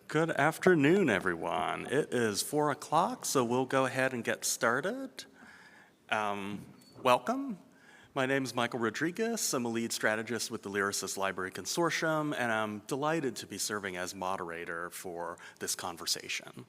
Good afternoon, everyone. It is 4 o'clock, so we'll go ahead and get started. Welcome. My name is Michael Rodriguez. I'm a lead strategist with the Lyricist Library Consortium, and I'm delighted to be serving as moderator for this conversation.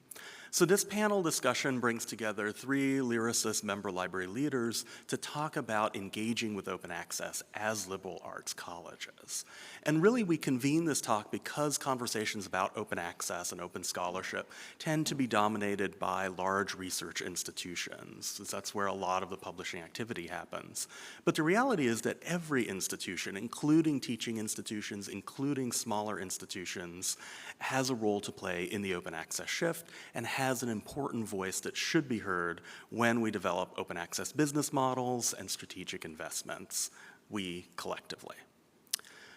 So this panel discussion brings together 3 Lyricist member library leaders to talk about engaging with open access as liberal arts colleges. And really we convene this talk because conversations about open access and open scholarship tend to be dominated by large research institutions. That's where a lot of the publishing activity happens. But the reality is that every institution, including teaching institutions, including smaller institutions, has a role to play in the open access shift and has an important voice that should be heard when we develop open access business models and strategic investments, we collectively.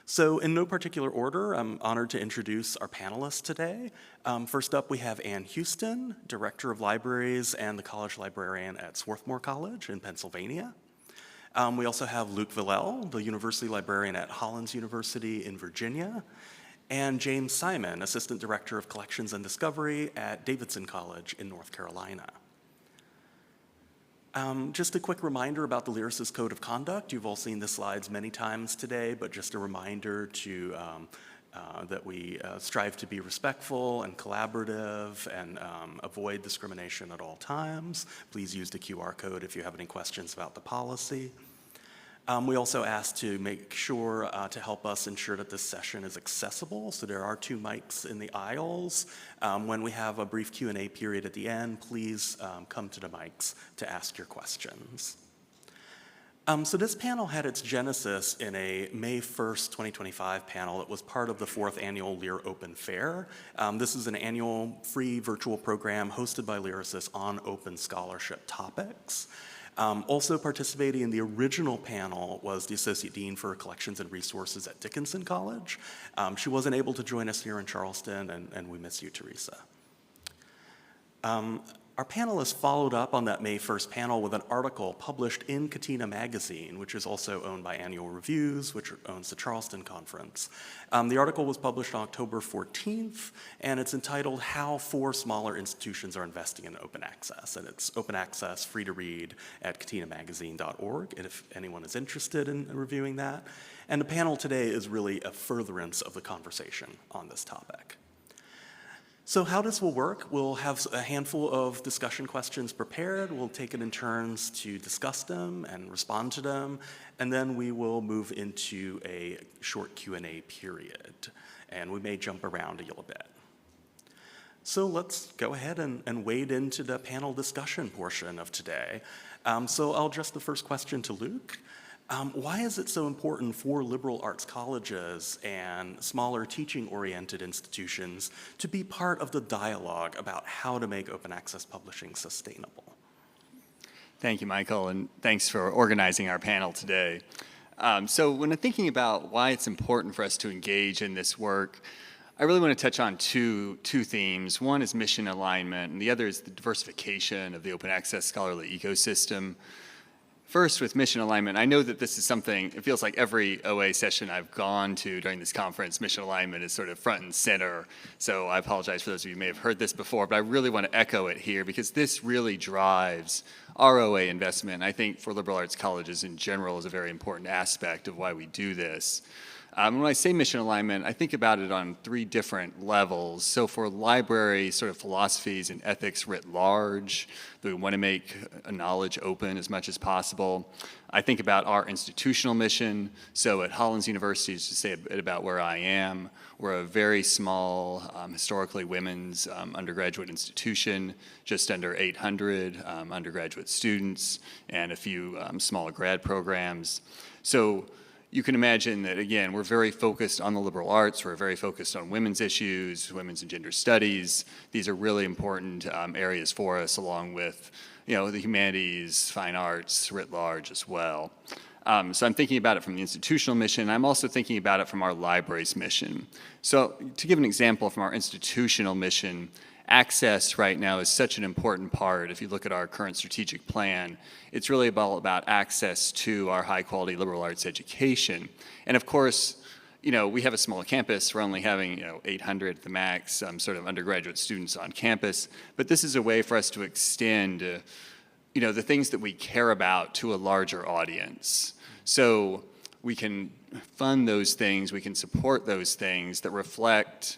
So in no particular order, I'm honored to introduce our panelists today. First up, we have Ann Houston, Director of Libraries and the College Librarian at Swarthmore College in Pennsylvania. We also have Luke Villel, the University Librarian at Hollins University in Virginia, and James Simon, Assistant Director of Collections and Discovery at Davidson College in North Carolina. Just a quick reminder about the Lyricist Code of Conduct. You've all seen the slides many times today, but just a reminder to that we strive to be respectful and collaborative and avoid discrimination at all times. Please use the QR code if you have any questions about the policy. We also ask to make sure to help us ensure that this session is accessible. So there are 2 mics in the aisles. When we have a brief Q&A period at the end, please come to the mics to ask your questions. So this panel had its genesis in a May 1st, 2025 panel that was part of the 4th annual Lyr Open Fair. This is an annual free virtual program hosted by Lyricists on open scholarship topics. Also participating in the original panel was the Associate Dean for Collections and Resources at Dickinson College. She wasn't able to join us here in Charleston, and we miss you, Teresa. Our panelists followed up on that May 1st panel with an article published in Katina Magazine, which is also owned by Annual Reviews, which owns the Charleston Conference. The article was published on October 14th, and it's entitled How 4 Smaller Institutions Are Investing in Open Access. And it's open access, free to read at katinamagazine.org, and if anyone is interested in reviewing that. And the panel today is really a furtherance of the conversation on this topic. So how this will work, we'll have a handful of discussion questions prepared. We'll take it in turns to discuss them and respond to them, and then we will move into a short Q&A period, and we may jump around a little bit. So let's go ahead and wade into the panel discussion portion of today. So I'll address the first question to Luke. Why is it so important for liberal arts colleges and smaller teaching-oriented institutions to be part of the dialogue about how to make open access publishing sustainable? Thank you, Michael, and thanks for organizing our panel today. So when I'm thinking about why it's important for us to engage in this work, I really want to touch on two themes. One is mission alignment, and the other is the diversification of the open access scholarly ecosystem. First, with mission alignment, I know that this is something, it feels like every OA session I've gone to during this conference, mission alignment is sort of front and center. So I apologize for those of you who may have heard this before, but I really want to echo it here because this really drives our OA investment. I think for liberal arts colleges in general is a very important aspect of why we do this. When I say mission alignment, I think about it on 3 different levels. So for library sort of philosophies and ethics writ large, we want to make knowledge open as much as possible. I think about our institutional mission. So at Hollins University, to say a bit about where I am, we're a very small, historically women's undergraduate institution, just under 800 undergraduate students and a few smaller grad programs. So you can imagine that, again, we're very focused on the liberal arts. We're very focused on women's issues, women's and gender studies. These are really important areas for us, along with, the humanities, fine arts, writ large as well. So I'm thinking about it from the institutional mission. I'm also thinking about it from our library's mission. So to give an example from our institutional mission, access right now is such an important part. If you look at our current strategic plan, it's really all about access to our high quality liberal arts education. And of course, we have a small campus. We're only having, 800 at the max, sort of undergraduate students on campus. But this is a way for us to extend, the things that we care about to a larger audience. So we can fund those things, we can support those things that reflect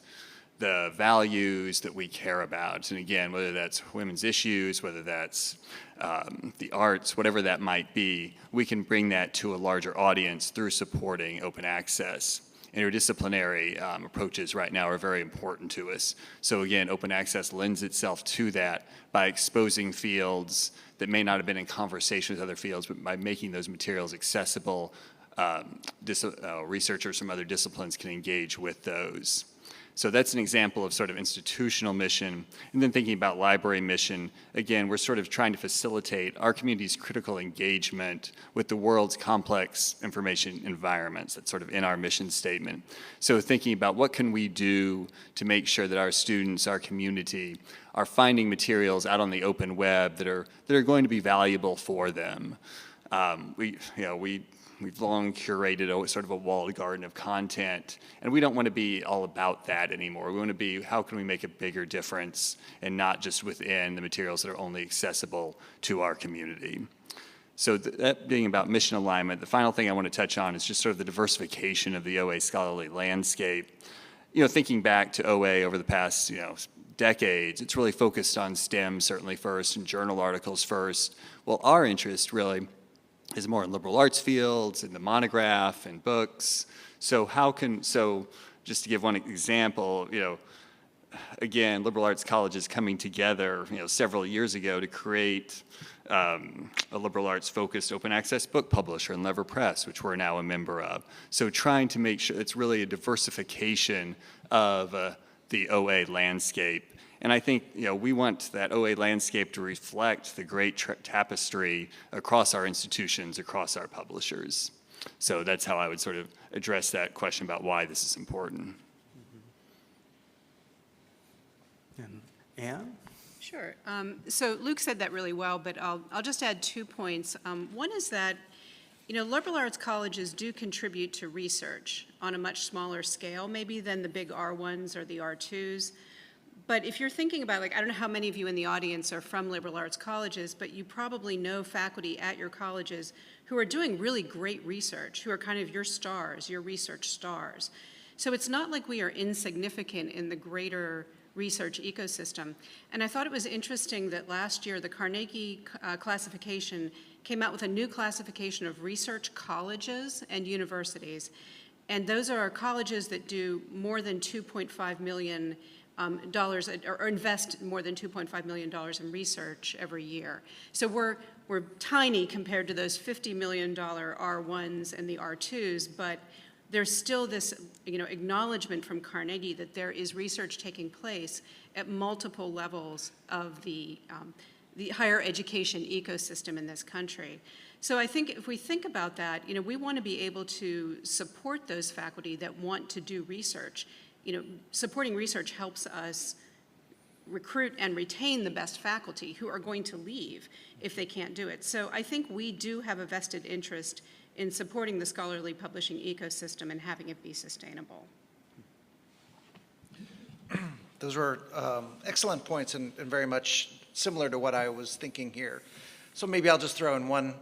the values that we care about. And again, whether that's women's issues, whether that's the arts, whatever that might be, we can bring that to a larger audience through supporting open access. Interdisciplinary approaches right now are very important to us. So again, open access lends itself to that by exposing fields that may not have been in conversation with other fields, but by making those materials accessible, researchers from other disciplines can engage with those. So that's an example of sort of institutional mission. And then thinking about library mission, again, we're sort of trying to facilitate our community's critical engagement with the world's complex information environments. That's sort of in our mission statement. So thinking about what can we do to make sure that our students, our community, are finding materials out on the open web that are going to be valuable for them. We've long curated sort of a walled garden of content, and we don't want to be all about that anymore. We want to be, how can we make a bigger difference, and not just within the materials that are only accessible to our community. So that being about mission alignment, the final thing I want to touch on is just sort of the diversification of the OA scholarly landscape. Thinking back to OA over the past, decades, it's really focused on STEM certainly first, and journal articles first. Well, our interest really is more in liberal arts fields, in the monograph, and books. So just to give one example, again, liberal arts colleges coming together, several years ago to create a liberal arts focused open access book publisher in Lever Press, which we're now a member of. So trying to make sure it's really a diversification of the OA landscape. And I think, we want that OA landscape to reflect the great tapestry across our institutions, across our publishers. So that's how I would sort of address that question about why this is important. And Anne? Sure. So Luke said that really well, but I'll just add 2 points. One is that, liberal arts colleges do contribute to research on a much smaller scale, maybe than the big R1s or the R2s. But if you're thinking about, I don't know how many of you in the audience are from liberal arts colleges, but you probably know faculty at your colleges who are doing really great research, who are kind of your stars, your research stars. So it's not like we are insignificant in the greater research ecosystem. And I thought it was interesting that last year the Carnegie classification came out with a new classification of research colleges and universities. And those are colleges that do more than $2.5 million or invest more than $2.5 million in research every year. So we're tiny compared to those $50 million R1s and the R2s, but there's still this acknowledgement from Carnegie that there is research taking place at multiple levels of the higher education ecosystem in this country. So I think if we think about that, we want to be able to support those faculty that want to do research. Supporting research helps us recruit and retain the best faculty who are going to leave if they can't do it. So I think we do have a vested interest in supporting the scholarly publishing ecosystem and having it be sustainable. Those were excellent points and very much similar to what I was thinking here. So maybe I'll just throw in one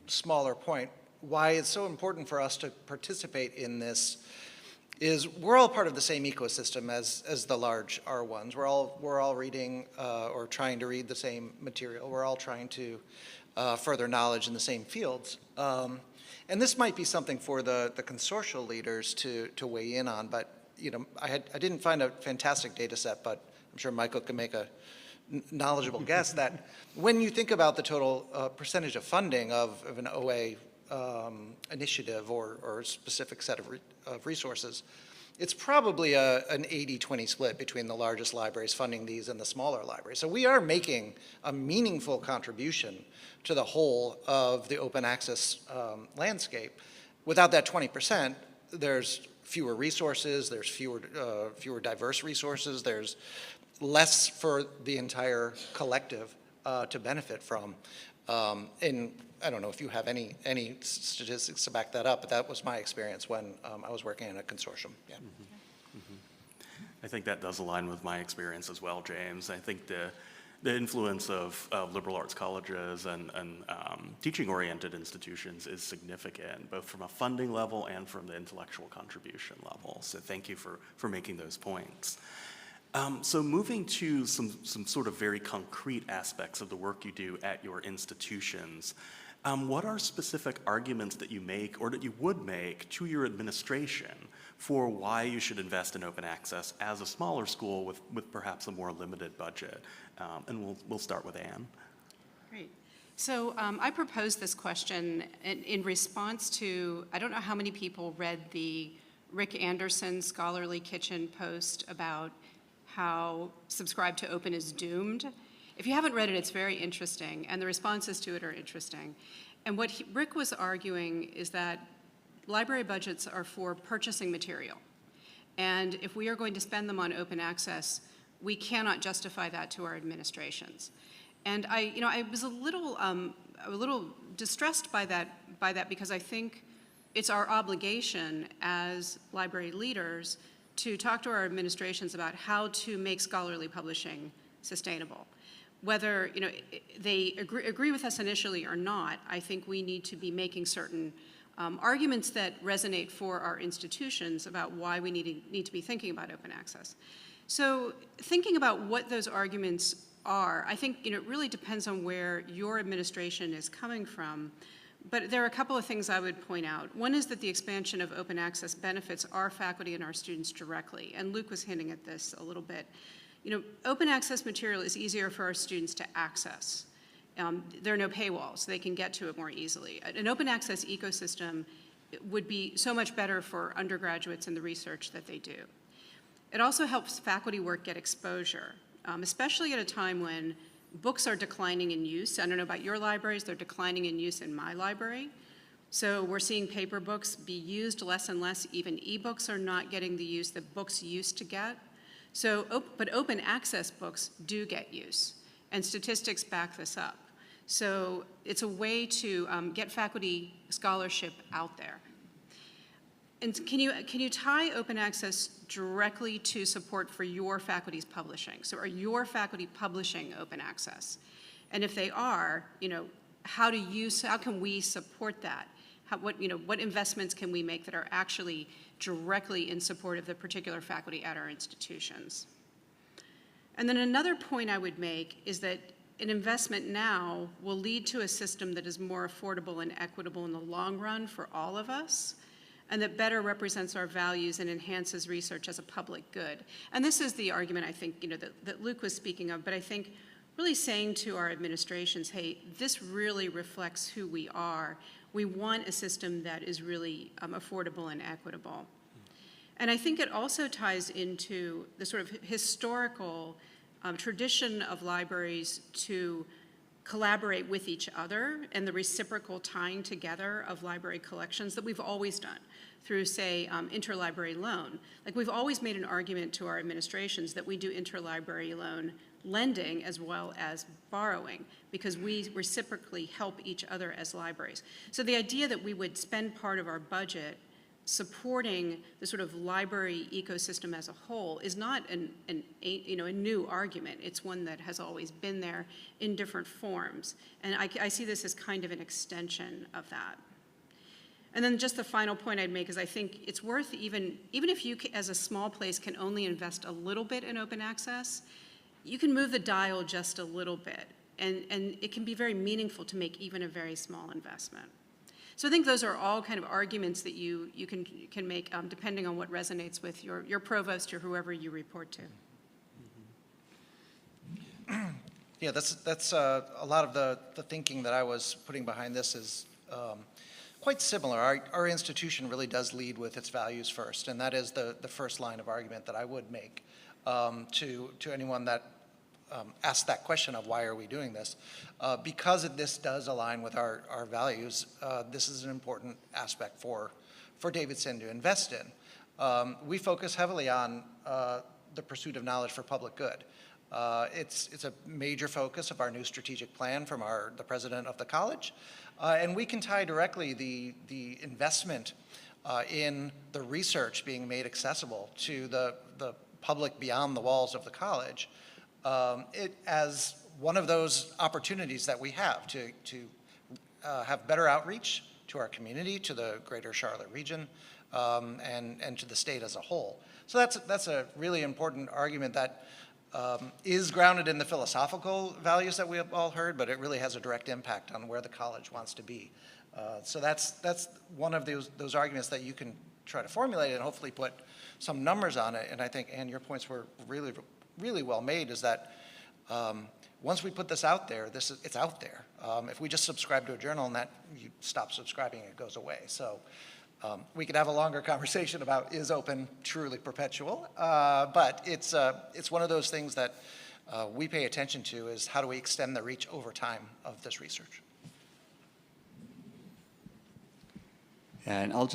smaller point. Why it's so important for us to participate in this is we're all part of the same ecosystem as the large R1s. We're all reading or trying to read the same material. We're all trying to further knowledge in the same fields. And this might be something for the consortial leaders to weigh in on, but I didn't find a fantastic data set, but I'm sure Michael can make a knowledgeable guess that when you think about the total percentage of funding of an OA initiative or a specific set of resources, it's probably an 80-20 split between the largest libraries funding these and the smaller libraries. So we are making a meaningful contribution to the whole of the open access landscape. Without that 20%, there's fewer resources, there's fewer diverse resources, there's less for the entire collective to benefit from. And I don't know if you have any statistics to back that up, but that was my experience when I was working in a consortium. Yeah. I think that does align with my experience as well, James. I think the influence of liberal arts colleges and teaching-oriented institutions is significant, both from a funding level and from the intellectual contribution level. So thank you for making those points. So moving to some sort of very concrete aspects of the work you do at your institutions, what are specific arguments that you make or that you would make to your administration for why you should invest in open access as a smaller school with perhaps a more limited budget? And we'll start with Anne. Great. So I proposed this question in response to, I don't know how many people read the Rick Anderson Scholarly Kitchen post about how subscribe to open is doomed. If you haven't read it, it's very interesting, and the responses to it are interesting. And what Rick was arguing is that library budgets are for purchasing material. And if we are going to spend them on open access, we cannot justify that to our administrations. And I was a little distressed by that because I think it's our obligation as library leaders to talk to our administrations about how to make scholarly publishing sustainable. Whether they agree with us initially or not, I think we need to be making certain arguments that resonate for our institutions about why we need to be thinking about open access. So thinking about what those arguments are, I think it really depends on where your administration is coming from. But there are a couple of things I would point out. One is that the expansion of open access benefits our faculty and our students directly, and Luke was hinting at this a little bit. Open access material is easier for our students to access. There are no paywalls. They can get to it more easily. An open access ecosystem would be so much better for undergraduates in the research that they do. It also helps faculty work get exposure, especially at a time when books are declining in use. I don't know about your libraries, they're declining in use in my library. So we're seeing paper books be used less and less. Even ebooks are not getting the use that books used to get. But open access books do get use, and statistics back this up. So it's a way to get faculty scholarship out there. And can you tie open access directly to support for your faculty's publishing? So are your faculty publishing open access? And if they are, how can we support that? What investments can we make that are actually directly in support of the particular faculty at our institutions? And then another point I would make is that an investment now will lead to a system that is more affordable and equitable in the long run for all of us, and that better represents our values and enhances research as a public good. And this is the argument I think that Luke was speaking of, but I think really saying to our administrations, hey, this really reflects who we are. We want a system that is really affordable and equitable. And I think it also ties into the sort of historical tradition of libraries to collaborate with each other and the reciprocal tying together of library collections that we've always done through, say, interlibrary loan. Like, we've always made an argument to our administrations that we do interlibrary loan lending as well as borrowing, because we reciprocally help each other as libraries. So the idea that we would spend part of our budget supporting the sort of library ecosystem as a whole is not a new argument. It's one that has always been there in different forms. And I see this as kind of an extension of that. And then just the final point I'd make is I think it's worth, even if you as a small place can only invest a little bit in open access, you can move the dial just a little bit. And it can be very meaningful to make even a very small investment. So I think those are all kind of arguments that you can make depending on what resonates with your provost or whoever you report to. Yeah, that's a lot of the thinking that I was putting behind this is quite similar. Our institution really does lead with its values first, and that is the first line of argument that I would make to anyone that asks that question of why are we doing this. Because this does align with our values, this is an important aspect for Davidson to invest in. We focus heavily on the pursuit of knowledge for public good. It's a major focus of our new strategic plan from the president of the college. And we can tie directly the investment in the research being made accessible to the public beyond the walls of the college as one of those opportunities that we have to have better outreach to our community, to the greater Charlotte region, and to the state as a whole. So that's a really important argument that is grounded in the philosophical values that we have all heard, but it really has a direct impact on where the college wants to be. So that's one of those arguments that you can try to formulate and hopefully put some numbers on it. And I think, Anne, your points were really, really well made, is that once we put this out there, it's out there. If we just subscribe to a journal and that you stop subscribing, it goes away. So we could have a longer conversation about, is open truly perpetual? But it's one of those things that we pay attention to, is how do we extend the reach over time of this research? And I'll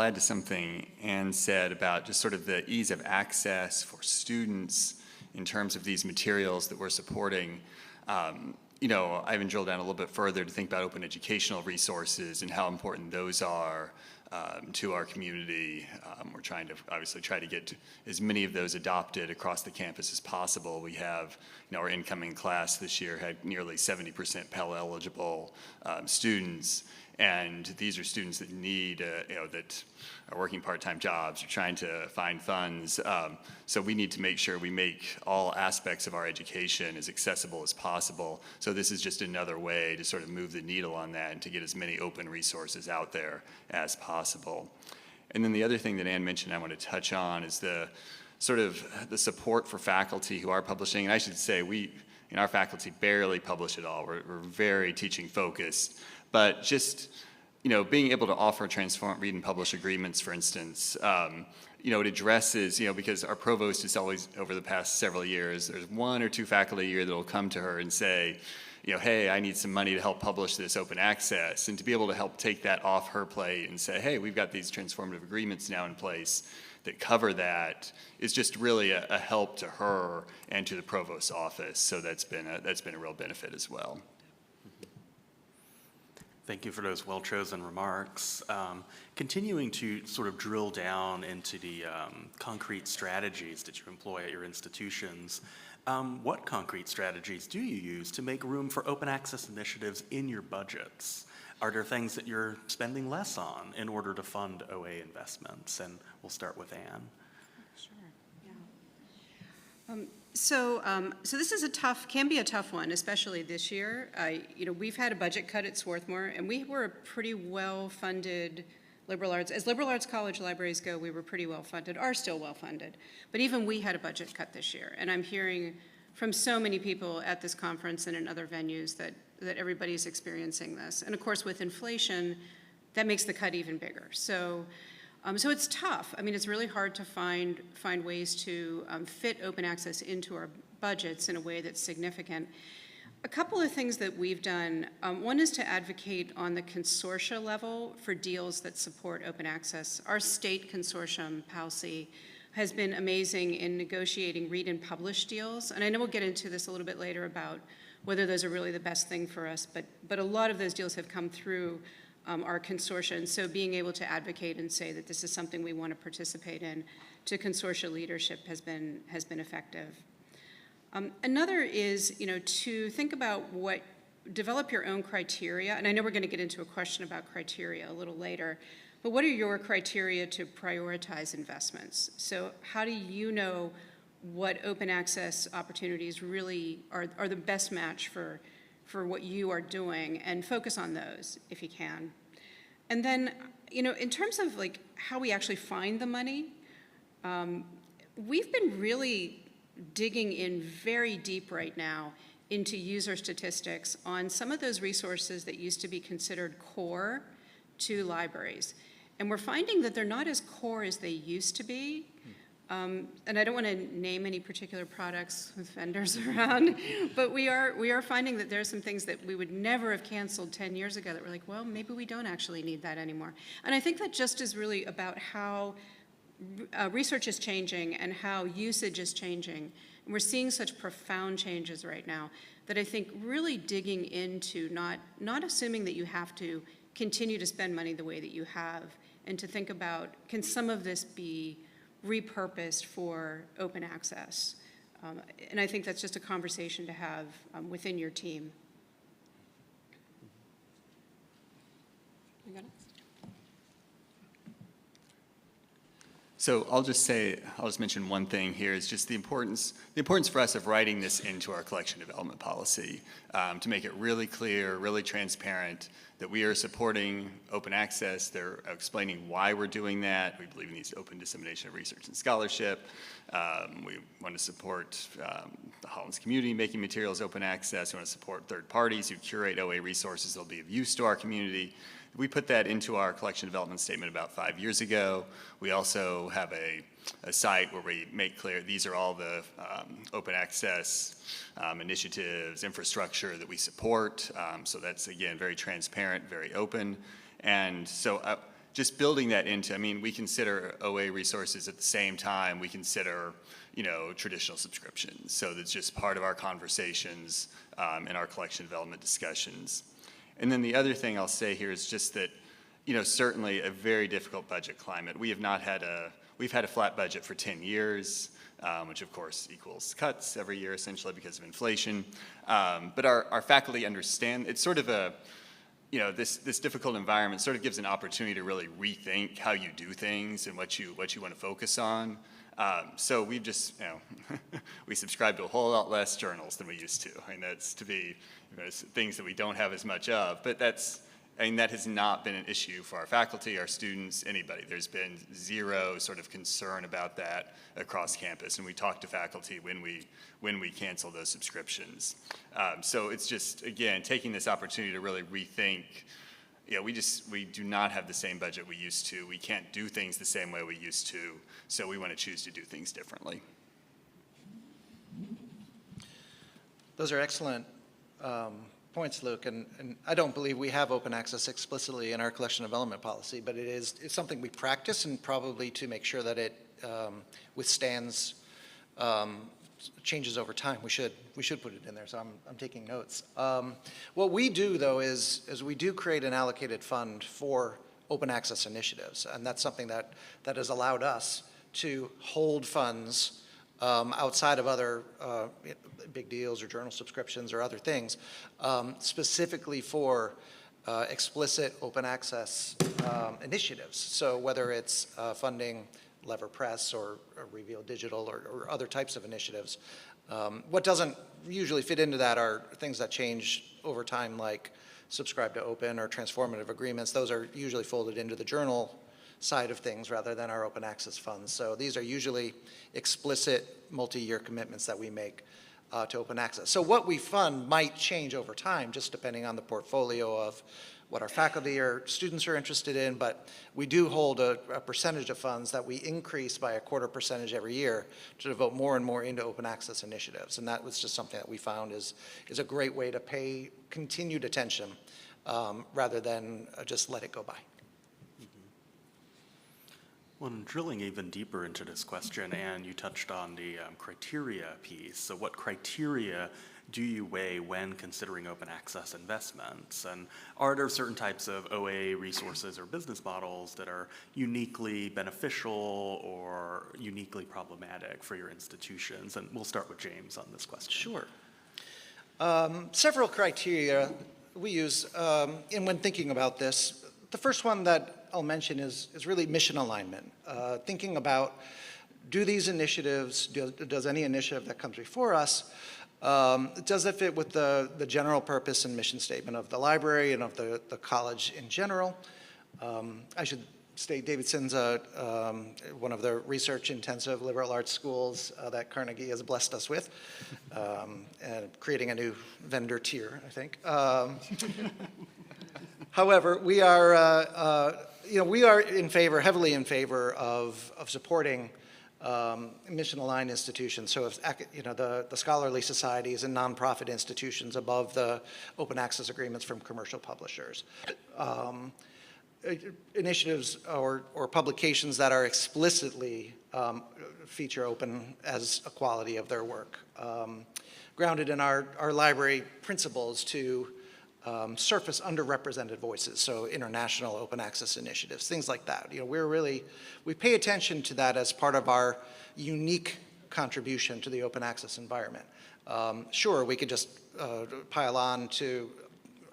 add to something Anne said about just sort of the ease of access for students in terms of these materials that we're supporting. You know, I even drilled down a little bit further to think about open educational resources and how important those are to our community. We're trying to obviously try to get as many of those adopted across the campus as possible. We have, you know, our incoming class this year had nearly 70% Pell eligible students. And these are students that need, you know, that are working part-time jobs or trying to find funds. So we need to make sure we make all aspects of our education as accessible as possible. So this is just another way to sort of move the needle on that and to get as many open resources out there as possible. And then the other thing that Anne mentioned I want to touch on is the sort of the support for faculty who are publishing. And I should say, our faculty barely publish at all. We're very teaching focused. But just, you know, being able to offer transform, read and publish agreements, for instance, you know, it addresses, you know, because our provost is always, over the past several years, there's 1 or 2 faculty a year that will come to her and say, you know, hey, I need some money to help publish this open access. And to be able to help take that off her plate and say, hey, we've got these transformative agreements now in place that cover that, is just really a help to her and to the provost's office. So that's been a real benefit as well. Thank you for those well-chosen remarks. Continuing to sort of drill down into the concrete strategies that you employ at your institutions, what concrete strategies do you use to make room for open access initiatives in your budgets? Are there things that you're spending less on in order to fund OA investments? And we'll start with Anne. Sure, yeah. So this is can be a tough one, especially this year. You know, we've had a budget cut at Swarthmore, and we were a pretty well-funded liberal arts. As liberal arts college libraries go, we were pretty well-funded, are still well-funded. But even we had a budget cut this year, and I'm hearing from so many people at this conference and in other venues that everybody's experiencing this. And of course, with inflation, that makes the cut even bigger. So it's tough. I mean, it's really hard to find ways to fit open access into our budgets in a way that's significant. A couple of things that we've done, one is to advocate on the consortia level for deals that support open access. Our state consortium, PALC, has been amazing in negotiating read and publish deals. And I know we'll get into this a little bit later about whether those are really the best thing for us, but a lot of those deals have come through our consortia, and so being able to advocate and say that this is something we want to participate in to consortia leadership has been effective. Another is, you know, to think about develop your own criteria, and I know we're going to get into a question about criteria a little later, but what are your criteria to prioritize investments? So how do you know what open access opportunities really are the best match for what you are doing, and focus on those if you can. And then, you know, in terms of like how we actually find the money, we've been really digging in very deep right now into user statistics on some of those resources that used to be considered core to libraries. And we're finding that they're not as core as they used to be. And I don't want to name any particular products with vendors around, but we are finding that there are some things that we would never have canceled 10 years ago that we're like, well, maybe we don't actually need that anymore. And I think that just is really about how research is changing and how usage is changing. And we're seeing such profound changes right now that I think really digging into not assuming that you have to continue to spend money the way that you have, and to think about, can some of this be repurposed for open access? And I think that's just a conversation to have within your team. You got it? So I'll just mention one thing here, is just the importance for us of writing this into our collection development policy, to make it really clear, really transparent, that we are supporting open access. They're explaining why we're doing that. We believe in these open dissemination of research and scholarship. We want to support the Hollins community making materials open access. We want to support third parties who curate OA resources that will be of use to our community. We put that into our collection development statement about 5 years ago. We also have a site where we make clear these are all the open access initiatives, infrastructure that we support. So that's, again, very transparent, very open. And so just building that into, I mean, we consider OA resources at the same time we consider, traditional subscriptions. So that's just part of our conversations in our collection development discussions. And then the other thing I'll say here is just that, certainly a very difficult budget climate. We've had a flat budget for 10 years, which of course equals cuts every year essentially because of inflation. But our faculty understand, it's sort of this difficult environment sort of gives an opportunity to really rethink how you do things and what you want to focus on. So we've just, we subscribe to a whole lot less journals than we used to. I mean, that's to be things that we don't have as much of, but that has not been an issue for our faculty, our students, anybody. There's been zero sort of concern about that across campus, and we talk to faculty when we cancel those subscriptions. So it's just, again, taking this opportunity to really rethink. We do not have the same budget we used to. We can't do things the same way we used to, so we want to choose to do things differently. Those are excellent points, Luke, and I don't believe we have open access explicitly in our collection development policy, but it's something we practice, and probably to make sure that it withstands changes over time. We should put it in there, so I'm taking notes. What we do, though, is we do create an allocated fund for open access initiatives, and that's something that has allowed us to hold funds outside of other big deals or journal subscriptions or other things, specifically for explicit open access initiatives. So whether it's funding Lever Press or Reveal Digital or other types of initiatives. What doesn't usually fit into that are things that change over time, like Subscribe to Open or transformative agreements. Those are usually folded into the journal side of things rather than our open access funds. So these are usually explicit multi-year commitments that we make to open access. So what we fund might change over time, just depending on the portfolio of what our faculty or students are interested in, but we do hold a percentage of funds that we increase by 0.25% every year to devote more and more into open access initiatives. And that was just something that we found is a great way to pay continued attention rather than just let it go by. When drilling even deeper into this question, and you touched on the criteria piece, so what criteria do you weigh when considering open access investments? And are there certain types of OA resources or business models that are uniquely beneficial or uniquely problematic for your institutions? And we'll start with James on this question. Sure. Several criteria we use and when thinking about this. The first one that I'll mention is really mission alignment. Thinking about, do these initiatives, does any initiative that comes before us, does it fit with the general purpose and mission statement of the library and of the college in general? I should state Davidson's one of the research-intensive liberal arts schools that Carnegie has blessed us with, and creating a new vendor tier, I think. However, we are heavily in favor of supporting mission-aligned institutions. So if the scholarly societies and nonprofit institutions above the open access agreements from commercial publishers. initiatives or publications that are explicitly feature open as a quality of their work. Grounded in our library principles to surface underrepresented voices, so international open access initiatives, things like that. You know, we pay attention to that as part of our unique contribution to the open access environment. Sure, we could just pile on to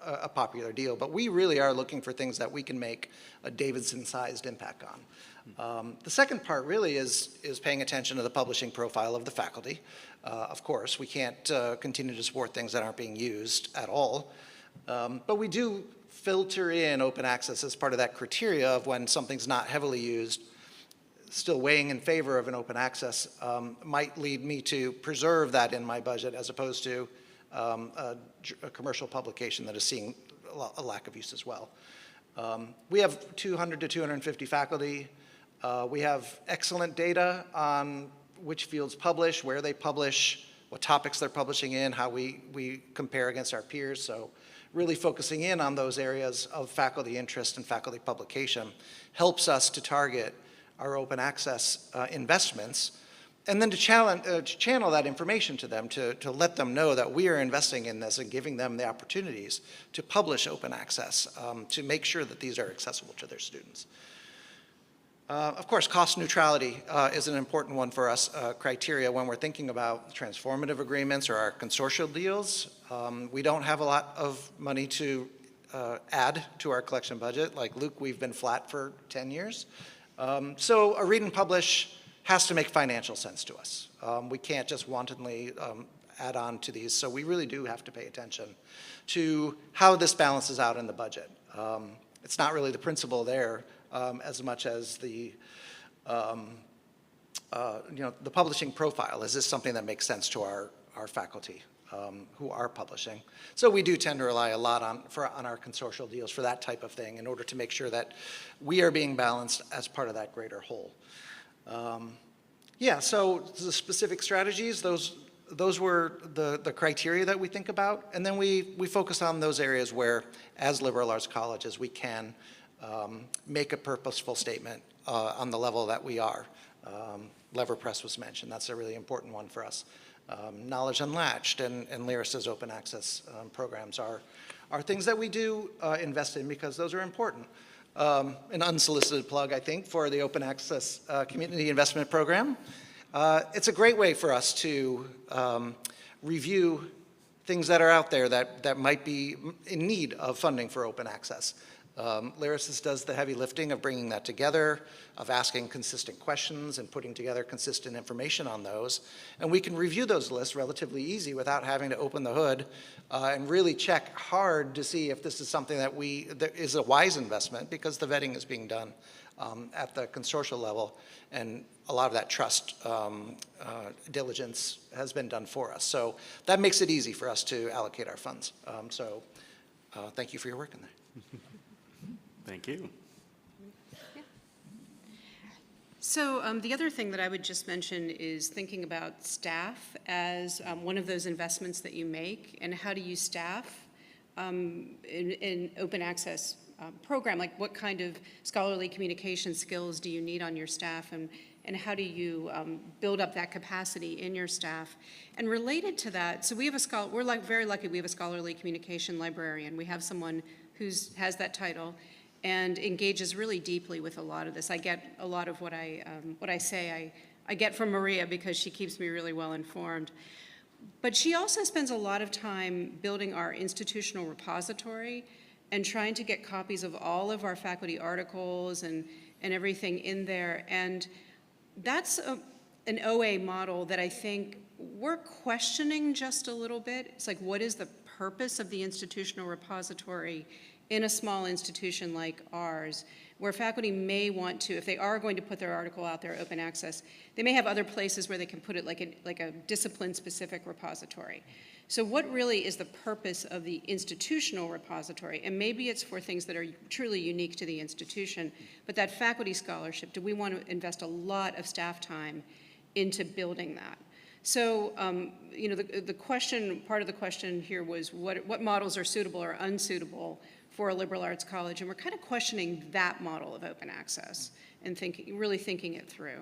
a popular deal, but we really are looking for things that we can make a Davidson-sized impact on. The second part really is paying attention to the publishing profile of the faculty. Of course, we can't continue to support things that aren't being used at all, but we do filter in open access as part of that criteria of when something's not heavily used. Still weighing in favor of an open access might lead me to preserve that in my budget as opposed to a commercial publication that is seeing a lack of use as well. We have 200 to 250 faculty. We have excellent data on which fields publish, where they publish, what topics they're publishing in, how we compare against our peers. So really focusing in on those areas of faculty interest and faculty publication helps us to target our open access investments, and then to channel that information to them, to let them know that we are investing in this and giving them the opportunities to publish open access, to make sure that these are accessible to their students. Of course, cost neutrality is an important one for us, criteria when we're thinking about transformative agreements or our consortial deals. We don't have a lot of money to add to our collection budget. Like Luke, we've been flat for 10 years. So a read and publish has to make financial sense to us. We can't just wantonly add on to these, so we really do have to pay attention to how this balances out in the budget. It's not really the principle there as much as the the publishing profile. Is this something that makes sense to our faculty who are publishing? So we do tend to rely a lot on our consortial deals for that type of thing in order to make sure that we are being balanced as part of that greater whole. Yeah, so the specific strategies, those were the criteria that we think about, and then we focus on those areas where, as liberal arts colleges, we can make a purposeful statement on the level that we are. Lever Press was mentioned. That's a really important one for us. Knowledge Unlatched and Lyris's open access programs are things that we do invest in because those are important. An unsolicited plug, I think, for the Open Access Community Investment Program. It's a great way for us to review things that are out there that might be in need of funding for open access. Lyris does the heavy lifting of bringing that together, of asking consistent questions and putting together consistent information on those. And we can review those lists relatively easy without having to open the hood and really check hard to see if this is something that is a wise investment, because the vetting is being done at the consortial level, and a lot of that trust diligence has been done for us. So that makes it easy for us to allocate our funds. Thank you for your work in there. Thank you. So the other thing that I would just mention is thinking about staff as one of those investments that you make, and how do you staff in open access program? Like, what kind of scholarly communication skills do you need on your staff, and how do you build up that capacity in your staff? And related to that, so we have we're very lucky we have a scholarly communication librarian. We have someone who has that title and engages really deeply with a lot of this. I get a lot of what I say, I get from Maria, because she keeps me really well informed. But she also spends a lot of time building our institutional repository and trying to get copies of all of our faculty articles and everything in there. And that's an OA model that I think we're questioning just a little bit. It's like, what is the purpose of the institutional repository in a small institution like ours, where faculty may want to, if they are going to put their article out there open access, they may have other places where they can put it, like a discipline-specific repository. So what really is the purpose of the institutional repository? And maybe it's for things that are truly unique to the institution, but that faculty scholarship, do we want to invest a lot of staff time into building that? So, the question, part of the question here was what models are suitable or unsuitable for a liberal arts college, and we're kind of questioning that model of open access and really thinking it through.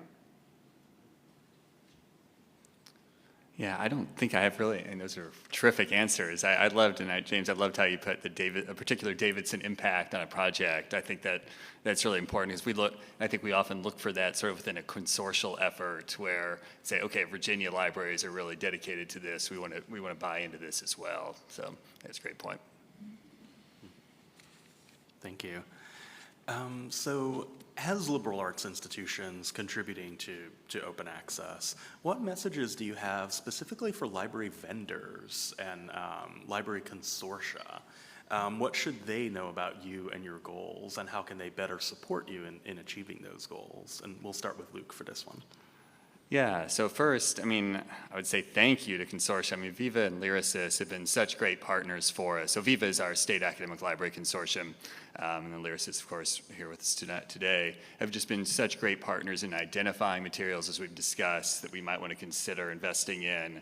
Yeah, I don't think I have really, and those are terrific answers. I loved, and James, I loved how you put a particular Davidson impact on a project. I think that's really important because I think we often look for that sort of within a consortial effort where say, okay, Virginia libraries are really dedicated to this. We want to buy into this as well. So that's a great point. Thank you. So as liberal arts institutions contributing to open access, what messages do you have specifically for library vendors and library consortia? What should they know about you and your goals, and how can they better support you in achieving those goals? And we'll start with Luke for this one. Yeah, so first, I would say thank you to Consortia. Viva and Lyrasis have been such great partners for us. So Viva is our state academic library consortium, and then Lyrasis, of course, here with us today, have just been such great partners in identifying materials, as we've discussed, that we might want to consider investing in.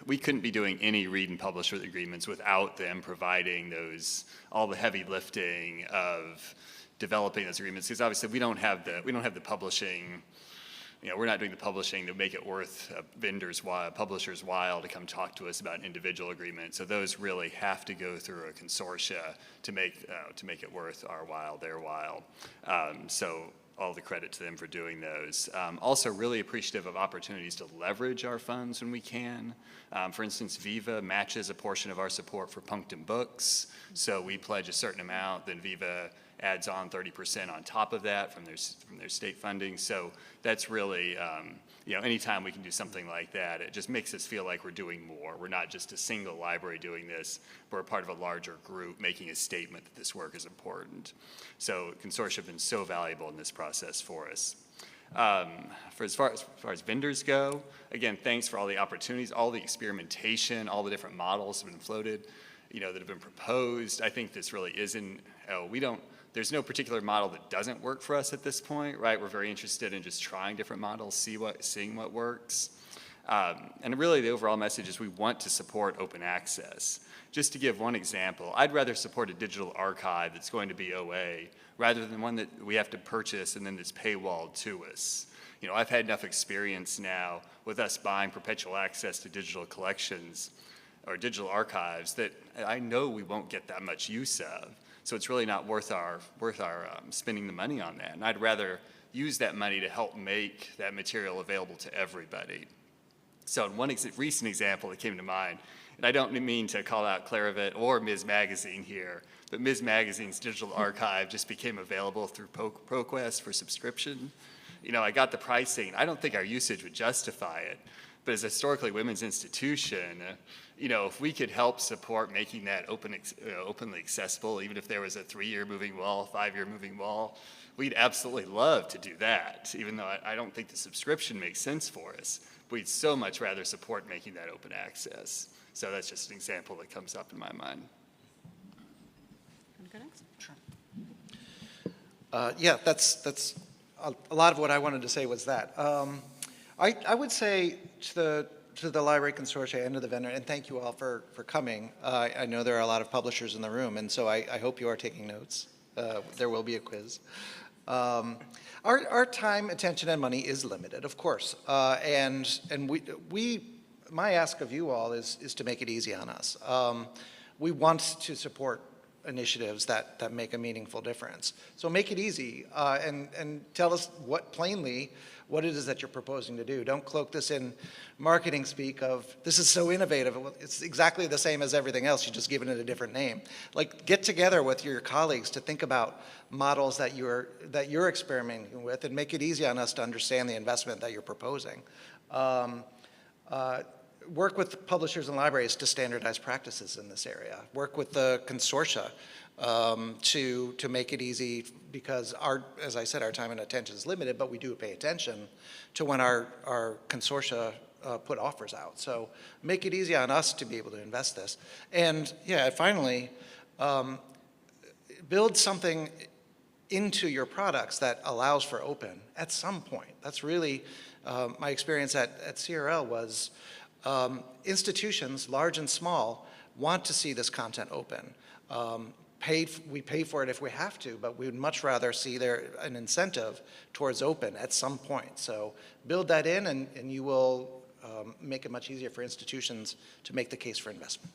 We couldn't be doing any read and publish with agreements without them providing all the heavy lifting of developing those agreements, because obviously we don't have the publishing. We're not doing the publishing to make it worth publishers' while to come talk to us about an individual agreement. So those really have to go through a consortia to make it worth our while, their while. So all the credit to them for doing those. Also really appreciative of opportunities to leverage our funds when we can. For instance, Viva matches a portion of our support for Punctum Books. So we pledge a certain amount, then Viva adds on 30% on top of that from their state funding. So that's really, anytime we can do something like that, it just makes us feel like we're doing more. We're not just a single library doing this. We're a part of a larger group making a statement that this work is important. So consortia have been so valuable in this process for us. As far as vendors go, again, thanks for all the opportunities, all the experimentation, all the different models have been floated, that have been proposed. I think this really isn't, there's no particular model that doesn't work for us at this point, right? We're very interested in just trying different models, seeing what works. And really the overall message is we want to support open access. Just to give one example, I'd rather support a digital archive that's going to be OA rather than one that we have to purchase and then it's paywalled to us. I've had enough experience now with us buying perpetual access to digital collections or digital archives that I know we won't get that much use of. So it's really not worth our spending the money on that. And I'd rather use that money to help make that material available to everybody. So one recent example that came to mind, and I don't mean to call out Claravit or Ms. Magazine here, but Ms. Magazine's digital archive just became available through ProQuest for subscription. I got the pricing. I don't think our usage would justify it. But as a historically women's institution, if we could help support making that openly accessible, even if there was a 3-year moving wall, 5-year moving wall, we'd absolutely love to do that, even though I don't think the subscription makes sense for us. We'd so much rather support making that open access. So that's just an example that comes up in my mind. Want to go next? Sure. Yeah, that's a lot of what I wanted to say was that. I would say to the Library Consortia and to the vendor, and thank you all for coming. I know there are a lot of publishers in the room, and so I hope you are taking notes. There will be a quiz. Our time, attention, and money is limited, of course. And my ask of you all is to make it easy on us. We want to support initiatives that make a meaningful difference. So make it easy and tell us plainly what it is that you're proposing to do. Don't cloak this in marketing speak of, this is so innovative. It's exactly the same as everything else, you're just giving it a different name. Like, get together with your colleagues to think about models that you're experimenting with and make it easy on us to understand the investment that you're proposing. Work with publishers and libraries to standardize practices in this area. Work with the consortia to make it easy, because as I said, our time and attention is limited, but we do pay attention to when our consortia put offers out. So make it easy on us to be able to invest this. And yeah, finally, build something into your products that allows for open at some point. That's really my experience at CRL was institutions, large and small, want to see this content open. We pay for it if we have to, but we would much rather see there an incentive towards open at some point. So build that in, and you will make it much easier for institutions to make the case for investment.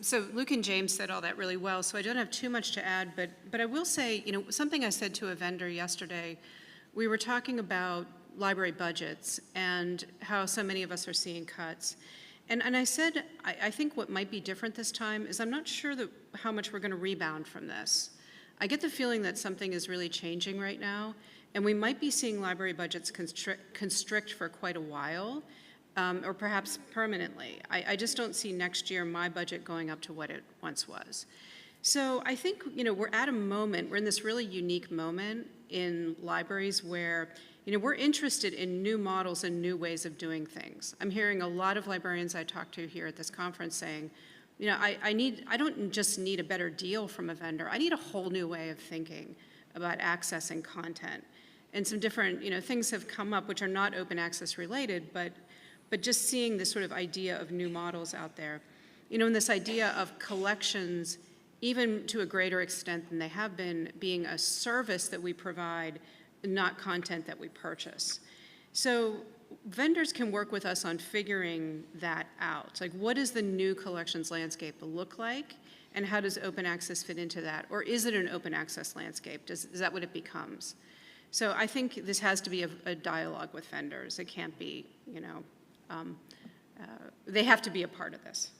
So Luke and James said all that really well, so I don't have too much to add, but I will say, something I said to a vendor yesterday, we were talking about library budgets and how so many of us are seeing cuts. And I said, I think what might be different this time is I'm not sure how much we're going to rebound from this. I get the feeling that something is really changing right now, and we might be seeing library budgets constrict for quite a while, or perhaps permanently. I just don't see next year my budget going up to what it once was. So I think, we're at a moment, we're in this really unique moment in libraries where, we're interested in new models and new ways of doing things. I'm hearing a lot of librarians I talk to here at this conference saying, I don't just need a better deal from a vendor, I need a whole new way of thinking about accessing content. And some different, things have come up which are not open access related, but just seeing this sort of idea of new models out there. And this idea of collections, even to a greater extent than they have been, being a service that we provide, not content that we purchase. So vendors can work with us on figuring that out. Like, what does the new collections landscape look like, and how does open access fit into that? Or is it an open access landscape? Is that what it becomes? So I think this has to be a dialogue with vendors. It can't be, they have to be a part of this.